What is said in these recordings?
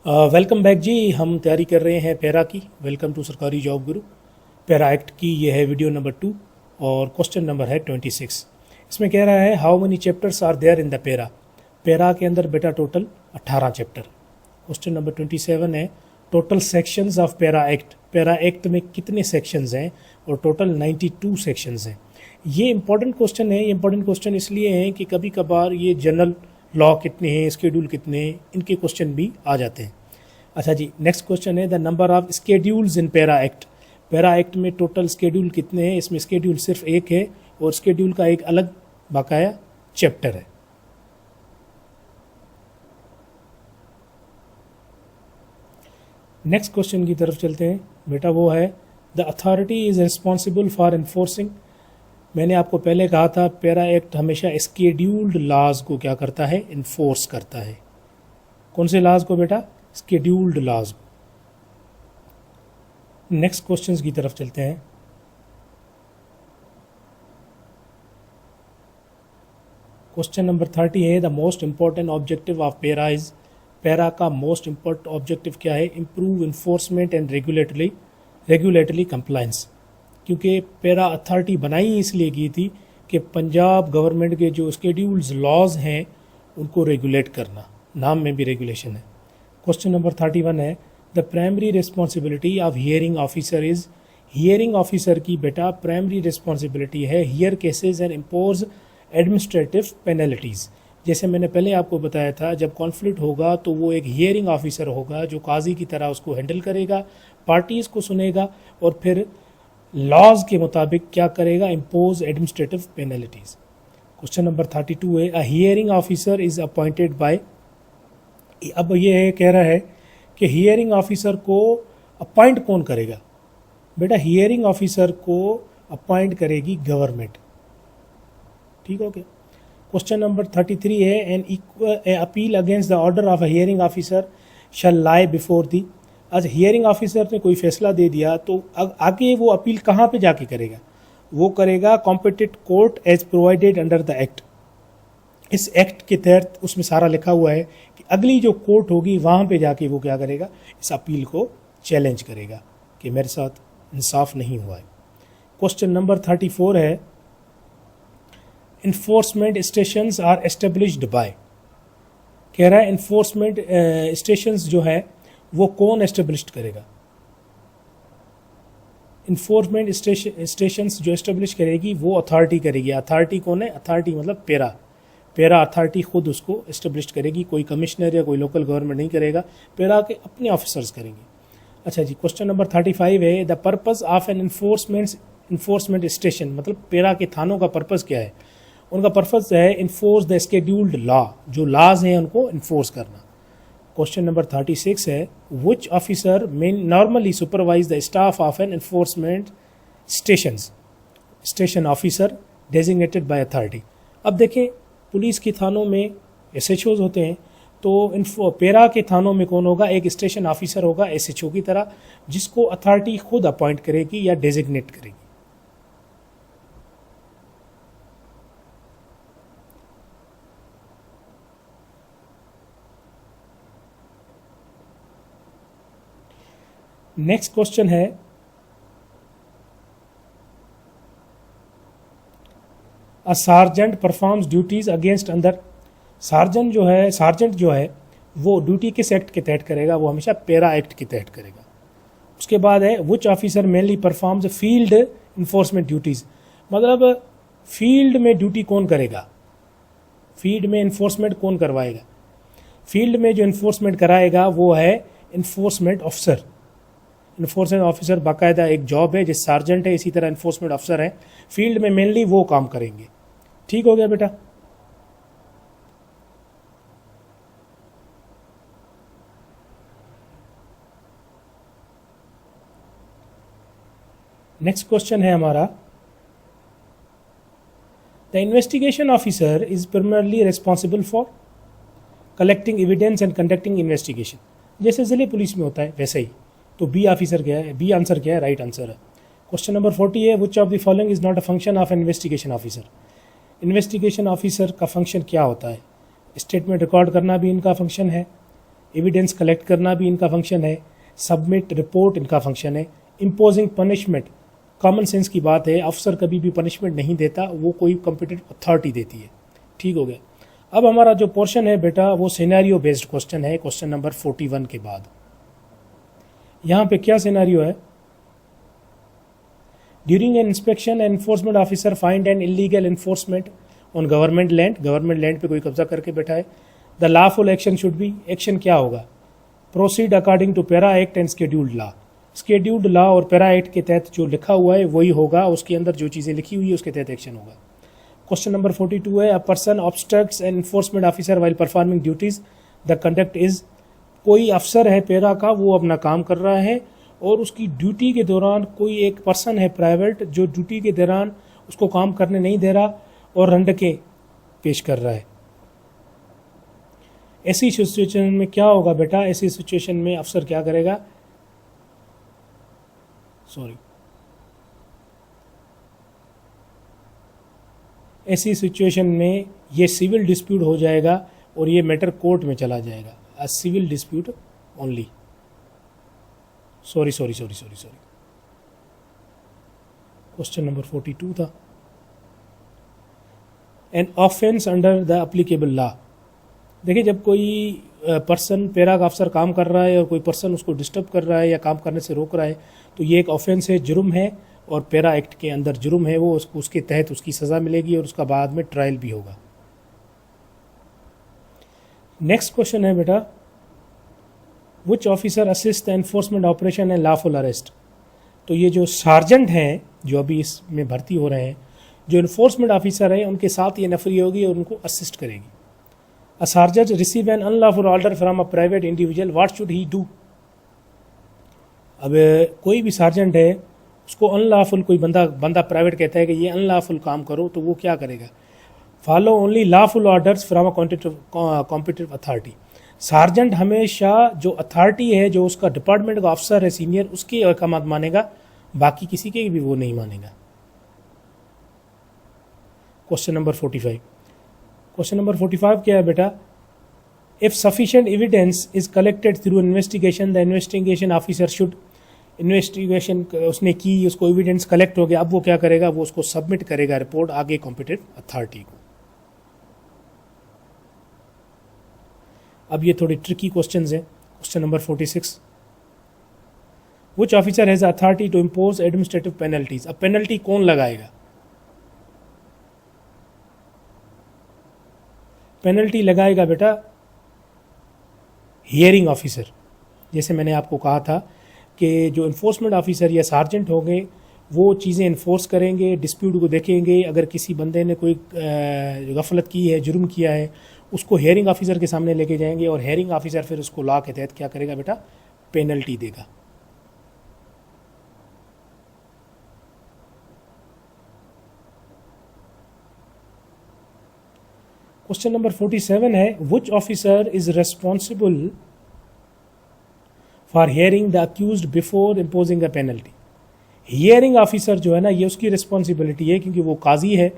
Welcome back जी। हम तैयारी कर रहे हैं पैरा की। वेलकम टू सरकारी जॉब गुरु। पैरा एक्ट की ये है वीडियो नंबर 2 और क्वेश्चन नंबर है 26। इसमें कह रहा है how many chapters are there in the para. Para के अंदर बेटा टोटल 18 चैप्टर। क्वेश्चन नंबर 27 है total sections of para act. Para act में कितने सेक्शंस हैं और टोटल 92 सेक्शंस हैं। ये इंपॉर्टेंट क्वेश्चन है। ये इंपॉर्टेंट क्वेश्चन इसलिए है कि कभी कभार ये जनरल लॉ कितने हैं, स्केड्यूल कितने हैं, इनके क्वेश्चन भी आ जाते हैं। अच्छा जी, नेक्स्ट क्वेश्चन है the number of schedules in para act. Para act में टोटल स्केड्यूल कितने हैं। इसमें स्केड्यूल सिर्फ एक है और स्केड्यूल का एक अलग बाकाया चैप्टर है। नेक्स्ट क्वेश्चन की तरफ चलते हैं बेटा। वो है the authority is responsible for enforcing. मैंने आपको पहले कहा था पैरा एक्ट हमेशा स्केड्यूल्ड लॉज को क्या करता है, इन्फोर्स करता है। कौन से लॉज को बेटा, स्केड्यूल्ड लॉज। नेक्स्ट क्वेश्चंस की तरफ चलते हैं। क्वेश्चन नंबर 30 है the most important objective of para is. Para का मोस्ट इंपॉर्टेंट ऑब्जेक्टिव क्या है, improve enforcement and regulatory compliance. क्योंकि पैरा अथॉरिटी बनाई इसलिए की थी कि पंजाब गवर्नमेंट के जो स्केड्यूल्स लॉज हैं उनको रेगुलेट करना, नाम में भी रेगुलेशन है। क्वेश्चन नंबर 31 है the primary responsibility of hearing officer is. Hearing officer की बेटा प्राइमरी रिस्पॉन्सिबिलिटी है here cases and impose administrative penalties. जैसे मैंने पहले आपको बताया था, जब कॉन्फ्लिक्ट होगा तो वो एक हियरिंग ऑफिसर होगा जो काजी की तरह उसको हैंडल करेगा, पार्टीज को सुनेगा और फिर लॉज के मुताबिक क्या करेगा, impose administrative penalties. Question number 32 है a hearing officer is appointed by. अब ये है, कह रहा है कि हियरिंग ऑफिसर को अपॉइंट कौन करेगा। बेटा हियरिंग ऑफिसर को अपॉइंट करेगी गवर्नमेंट। ठीक हो गया। क्वेश्चन नंबर 33 है an appeal against the order of a hearing officer shall lie before the. आज हियरिंग ऑफिसर ने कोई फैसला दे दिया तो आगे वो अपील कहाँ पे जाके करेगा, वो करेगा competent court as provided under the act. इस एक्ट के तहत उसमें सारा लिखा हुआ है कि अगली जो कोर्ट होगी वहां पे जाके वो क्या करेगा, इस अपील को चैलेंज करेगा कि मेरे साथ इंसाफ नहीं हुआ है। क्वेश्चन नंबर 34 है enforcement stations are established by. कह रहा है इन्फोर्समेंट स्टेशंस जो है वो कौन एस्टेब्लिश करेगा। इन्फोर्समेंट स्टेशंस जो एस्टेब्लिश करेगी वो अथॉरिटी करेगी। अथॉरिटी कौन है, अथॉरिटी मतलब पैरा अथॉरिटी खुद उसको एस्टेब्लिश करेगी, कोई कमिश्नर या कोई लोकल गवर्नमेंट नहीं करेगा, पैरा के अपने ऑफिसर्स करेंगे। अच्छा जी, क्वेश्चन नंबर 35 है the purpose of an enforcement station. मतलब पैरा के थानों का पर्पस क्या है, उनका पर्पस है इन्फोर्स द स्केड्यूल्ड लॉ, जो लॉज हैं उनको इन्फोर्स करना। क्वेश्चन नंबर 36 है which officer main normally supervise the staff of an enforcement station officer designated by authority. अब देखें पुलिस के थानों में SHOs होते हैं, तो पैरा के थानों में कौन होगा, एक स्टेशन ऑफिसर होगा SHO की तरह, जिसको अथॉरिटी खुद अपॉइंट करेगी या डेजिग्नेट करेगी। नेक्स्ट क्वेश्चन है अ सार्जेंट परफॉर्म्स ड्यूटीज अगेंस्ट अंदर। सार्जेंट जो है वो ड्यूटी किस एक्ट के तहत करेगा, वो हमेशा पैरा एक्ट के तहत करेगा। उसके बाद है which officer mainly performs field enforcement duties. मतलब फील्ड में ड्यूटी कौन करेगा, फील्ड में इन्फोर्समेंट कौन करवाएगा। फील्ड में जो इन्फोर्समेंट कराएगा वो है इन्फोर्समेंट ऑफिसर। इन्फोर्समेंट ऑफिसर बाकायदा एक जॉब है, जिस सार्जेंट है इसी तरह इन्फोर्समेंट ऑफिसर है, फील्ड में मेनली वो काम करेंगे। ठीक हो गया बेटा। नेक्स्ट क्वेश्चन है हमारा the investigation officer is primarily responsible for collecting evidence and conducting investigation. जैसे जिले पुलिस में होता है वैसे ही। तो बी ऑफिसर क्या है, बी आंसर क्या है, राइट आंसर है। क्वेश्चन नंबर 40 है which of the following is not a function of investigation officer. Investigation officer का फंक्शन क्या होता है, स्टेटमेंट रिकॉर्ड करना भी इनका फंक्शन है, एविडेंस कलेक्ट करना भी इनका फंक्शन है, सबमिट रिपोर्ट इनका फंक्शन है, इम्पोजिंग पनिशमेंट कॉमन सेंस की बात है, अफसर कभी भी पनिशमेंट नहीं देता, वो कोई कॉम्पिटेंट अथॉरिटी देती है। ठीक हो गया। अब हमारा जो पोर्शन है बेटा वो सिनेरियो बेस्ड क्वेश्चन है, क्वेश्चन नंबर 41 के बाद। यहाँ पे क्या सिनेरियो है, during an inspection an enforcement officer find an illegal enforcement on government land पे कोई कब्जा करके बैठा है। The lawful action should be, action क्या होगा, proceed according to para act and scheduled law. Scheduled law और पैरा एक्ट के तहत जो लिखा हुआ है वही होगा, उसके अंदर जो चीज़ें लिखी हुई है उसके तहत एक्शन होगा। क्वेश्चन नंबर 42 है, a person obstructs an enforcement officer while performing duties, the conduct is, कोई अफसर है पैरा का, वो अपना काम कर रहा है और उसकी ड्यूटी के दौरान कोई एक पर्सन है प्राइवेट जो ड्यूटी के दौरान उसको काम करने नहीं दे रहा और रंडके पेश कर रहा है। ऐसी सिचुएशन में क्या होगा बेटा, ऐसी सिचुएशन में अफसर क्या करेगा, ऐसी सिचुएशन में ये सिविल डिस्प्यूट हो जाएगा और ये मैटर कोर्ट में चला जाएगा, a civil dispute only. Sorry question number 42 था, an offence under the applicable law. देखिए जब कोई पर्सन पैरा का अफसर काम कर रहा है और कोई पर्सन उसको डिस्टर्ब कर रहा है या काम करने से रोक रहा है तो ये एक ऑफेंस है, जुर्म है और पैरा एक्ट के अंदर जुर्म है, वो उसके तहत उसकी सज़ा मिलेगी और उसका बाद में ट्रायल भी होगा। नेक्स्ट क्वेश्चन है बेटा, which officer assist the enforcement operation and lawful arrest. तो ये जो सार्जेंट हैं जो अभी इसमें भर्ती हो रहे हैं, जो इन्फोर्समेंट ऑफिसर हैं उनके साथ ये नफरी होगी और उनको असिस्ट करेगी। A sergeant receive an unlawful order from a private individual, what should he do. अब कोई भी सार्जेंट है उसको अनलॉफुल कोई बंदा प्राइवेट कहता है कि ये अनलॉफुल काम करो, तो वो क्या करेगा, follow only lawful orders from a competitive authority. Sergeant हमेशा जो अथॉरिटी है, जो उसका डिपार्टमेंट का अफसर है सीनियर, उसके अहकाम मानेगा, बाकी किसी के भी वो नहीं मानेगा। क्वेश्चन नंबर 45, क्वेश्चन नंबर 45 क्या है बेटा, if sufficient evidence is collected through investigation the investigation officer should, investigation उसने की, उसको एविडेंस कलेक्ट हो गया, अब वो क्या करेगा, वो उसको सबमिट करेगा रिपोर्ट आगे कॉम्पिटेंट अथॉरिटी को। अब ये थोड़ी ट्रिकी क्वेश्चंस हैं। Question number 46, which officer has authority to impose administrative penalties. अब पेनल्टी कौन लगाएगा, पेनल्टी लगाएगा बेटा हियरिंग ऑफिसर। जैसे मैंने आपको कहा था कि जो इन्फोर्समेंट ऑफिसर या सार्जेंट होंगे वो चीज़ें इन्फोर्स करेंगे, डिस्प्यूट को देखेंगे, अगर किसी बंदे ने कोई गफलत की है, जुर्म किया है, उसको हेयरिंग ऑफिसर के सामने लेके जाएंगे और हेयरिंग ऑफिसर फिर उसको लॉ के तहत क्या करेगा बेटा, पेनल्टी देगा। क्वेश्चन नंबर 47 है, which officer is responsible for hearing the accused before imposing a penalty. Hearing officer जो है ना, ये उसकी रिस्पॉन्सिबिलिटी है क्योंकि वो काजी है,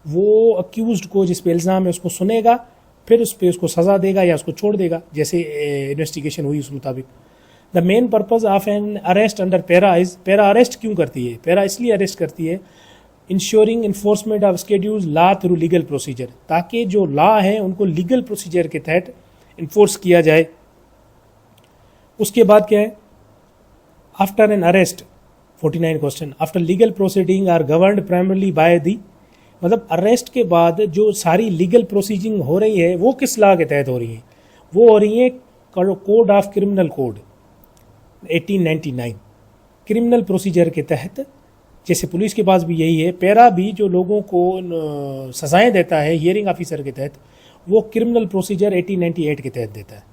वो अक्यूज्ड को जिस पे इल्ज़ाम है उसको सुनेगा, फिर उस पर उसको सज़ा देगा या उसको छोड़ देगा, जैसे इन्वेस्टिगेशन हुई उस मुताबिक। The main purpose of an arrest under para is, para arrest क्यों करती है, पैरा इसलिए अरेस्ट करती है, ensuring enforcement of schedules law through legal procedure, ताकि जो लॉ है उनको लीगल प्रोसीजर के तहत इन्फोर्स किया जाए। उसके बाद क्या है, after an arrest 49 question, after legal proceeding are governed primarily by the, मतलब अरेस्ट के बाद जो सारी लीगल प्रोसीडिंग हो रही है वो किस लॉ के तहत हो रही है, वो हो रही है code of criminal code 1899 criminal procedure के तहत। जैसे पुलिस के पास भी यही है, पैरा भी जो लोगों को सजाएं देता है हियरिंग ऑफिसर के तहत, वो क्रिमिनल प्रोसीजर 1898 के तहत देता है।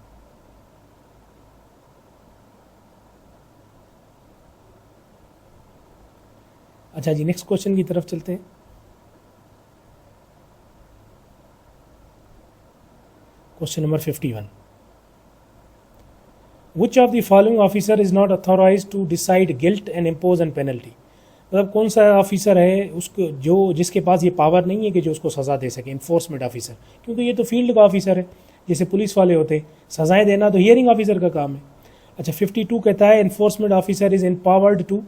अच्छा जी, नेक्स्ट क्वेश्चन की तरफ चलते हैं। Question number 51, which of the following officer is not authorised to decide guilt and impose an penalty. मतलब कौन सा ऑफिसर है उसको जो जिसके पास ये पावर नहीं है कि जो उसको सज़ा दे सके, इन्फोर्समेंट ऑफिसर, क्योंकि ये तो फील्ड का ऑफिसर है, जैसे पुलिस वाले होते हैं, सजाएं देना तो हियरिंग ऑफिसर का काम है। अच्छा 52 कहता है enforcement officer is empowered to,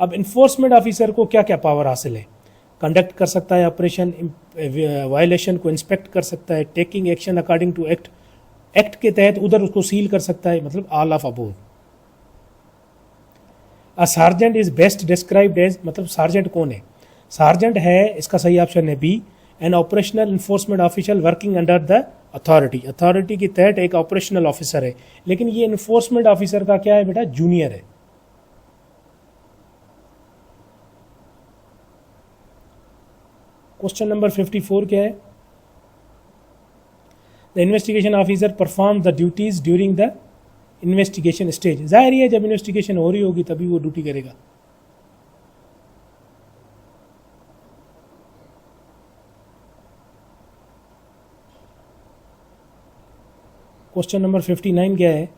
अब इन्फोर्समेंट ऑफिसर को क्या क्या पावर हासिल है, कंडक्ट कर सकता है ऑपरेशन, वायलेशन को इंस्पेक्ट कर सकता है, taking action according to act, act के तहत उधर उसको सील कर सकता है, मतलब all of above. A sergeant is best described as, मतलब सार्जेंट कौन है, सार्जेंट है, इसका सही ऑप्शन है B, an operational enforcement official working under the authority, authority के तहत एक ऑपरेशनल ऑफिसर है, लेकिन ये इन्फोर्समेंट ऑफिसर का क्या है बेटा, जूनियर है। क्वेश्चन नंबर 54 क्या है, the investigation officer perform the duties during the investigation stage, जाहिर है जब इन्वेस्टिगेशन हो रही होगी तभी वो ड्यूटी करेगा। क्वेश्चन नंबर 59 क्या है,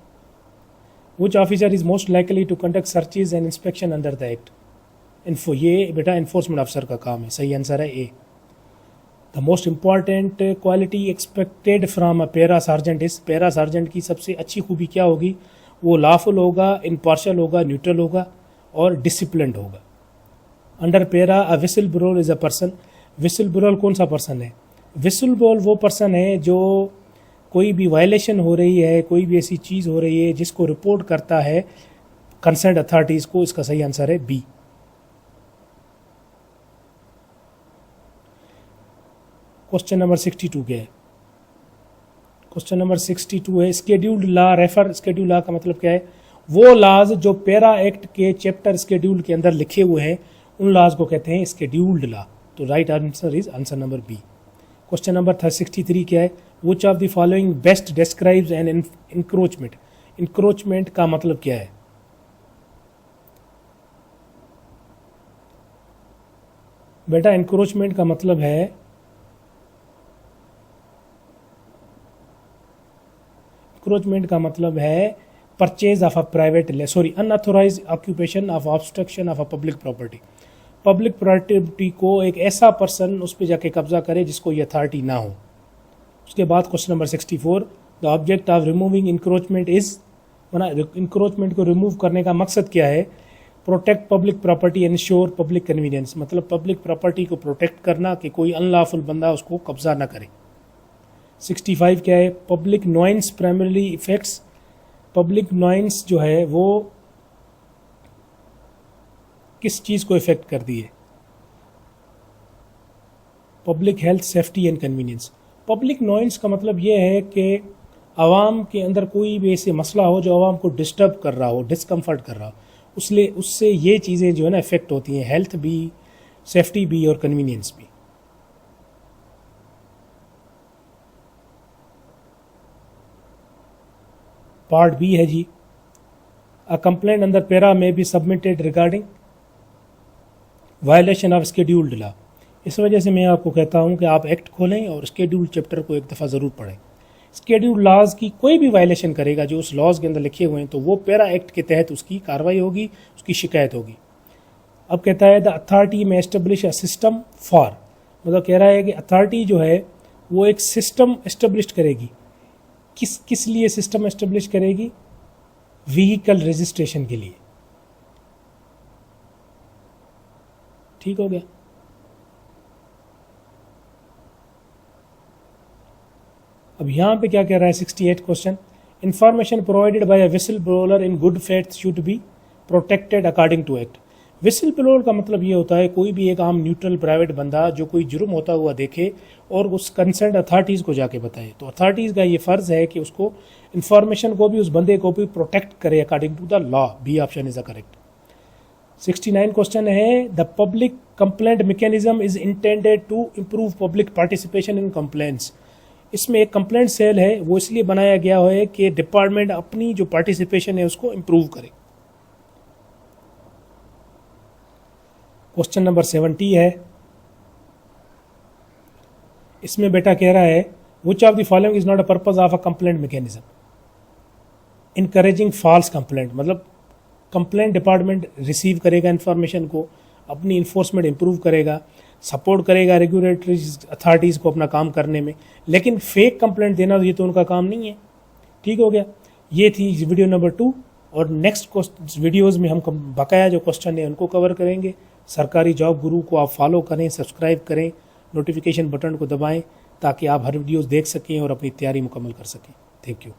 which officer is most likely to conduct searches and inspection under the act, info, ये बेटा इन्फोर्समेंट ऑफिसर का काम है, सही आंसर है A. The most important quality expected from a para sergeant is, para sergeant की सबसे अच्छी खूबी क्या होगी, वो लॉफुल होगा, इम्पार्शियल होगा, न्यूट्रल होगा और डिसिप्लिन्ड होगा। Under para a whistle blower is a person, whistle blower कौन सा पर्सन है, विसल ब्लोअर वो पर्सन है जो कोई भी वायलेशन हो रही है, कोई भी ऐसी चीज़ हो रही है जिसको रिपोर्ट करता है कंसर्न अथॉरिटीज़ को, इसका सही आंसर है बी। क्वेश्चन नंबर 62 क्या है, क्वेश्चन नंबर 62 है scheduled law refer, schedule law का मतलब क्या है, वो लॉज जो पैरा एक्ट के चैप्टर स्केड्यूल के अंदर लिखे हुए हैं उन लॉज को कहते हैं स्केड्यूल्ड लॉ, तो right answer is answer number B. Question number 63 क्या है, which of the following best describes an encroachment, encroachment का मतलब क्या है, बेटा इंक्रोचमेंट का मतलब है, इंक्रोचमेंट का मतलब है purchase of a private, sorry unauthorised occupation of obstruction of a public property, public property को एक ऐसा पर्सन उस पर जाके कब्जा करे जिसको ये अथॉरिटी ना हो। उसके बाद question number 64, the object of removing encroachment is, encroachment को रिमूव करने का मकसद क्या है, protect public property and ensure public convenience, मतलब पब्लिक प्रॉपर्टी को प्रोटेक्ट करना कि कोई अनलॉफुल बंदा उसको कब्जा ना करे। 65 क्या है, पब्लिक नॉइंस प्राइमरीली इफेक्ट्स, पब्लिक नॉइंस जो है वो किस चीज़ को इफेक्ट कर दी है, public health, safety and convenience. Public nuisance का मतलब ये है कि आवाम के अंदर कोई भी ऐसे मसला हो जो आवाम को डिस्टर्ब कर रहा हो, डिस्कम्फर्ट कर रहा हो, उससे ये चीज़ें जो है ना इफेक्ट होती हैं, हेल्थ भी, सेफ्टी भी और कन्वीनियंस भी। पार्ट बी है जी, अ कंप्लेंट अंदर पैरा में be submitted regarding violation of scheduled law. इस वजह से मैं आपको कहता हूं कि आप एक्ट खोलें और स्केड्यूल चैप्टर को एक दफ़ा ज़रूर पढ़ें। स्केड्यूल लॉज की कोई भी वायलेशन करेगा जो उस लॉज के अंदर लिखे हुए हैं तो वो पैरा एक्ट के तहत उसकी कार्रवाई होगी, उसकी शिकायत होगी। अब कहता है द अथॉरिटी में एस्टेब्लिश अ सिस्टम फॉर, मतलब कह रहा है कि अथॉरिटी जो है वो एक सिस्टम एस्टेब्लिश करेगी, किस लिए सिस्टम एस्टेब्लिश करेगी, व्हीकल रजिस्ट्रेशन के लिए। ठीक हो गया। अब यहां पे क्या कह रहा है 68 question, information provided by a whistle blower in good faith should be protected according to act. Whistle blower का मतलब ये होता है कोई भी एक आम न्यूट्रल प्राइवेट बंदा जो कोई जुर्म होता हुआ देखे और उस कंसर्न अथॉरिटीज़ को जाके बताए, तो अथॉरिटीज़ का ये फ़र्ज़ है कि उसको इंफॉर्मेशन को भी, उस बंदे को भी प्रोटेक्ट करे according to the law. B option is the correct. 69 question है the public complaint mechanism is intended to improve public participation in complaints. इसमें एक कंप्लेंट सेल है, वो इसलिए बनाया गया है कि डिपार्टमेंट अपनी जो पार्टिसिपेशन है उसको इम्प्रूव करे। क्वेश्चन नंबर 70 है, इसमें बेटा कह रहा है which of the following is not a purpose of a complaint mechanism, encouraging false complaint, मतलब कंप्लेंट डिपार्टमेंट रिसीव करेगा इंफॉर्मेशन को, अपनी इन्फोर्समेंट इंप्रूव करेगा, सपोर्ट करेगा रेगुलेटरी अथॉरिटीज़ को अपना काम करने में, लेकिन फेक कंप्लेंट देना ये तो उनका काम नहीं है। ठीक हो गया। ये थी वीडियो नंबर 2, और नेक्स्ट वीडियोज़ में हम बकाया जो क्वेश्चन है उनको कवर करेंगे। सरकारी जॉब गुरु को आप फॉलो करें, सब्सक्राइब करें, नोटिफिकेशन बटन को दबाएं ताकि आप हर वीडियोज़ देख सकें और अपनी तैयारी मुकम्मल कर सकें। Thank you.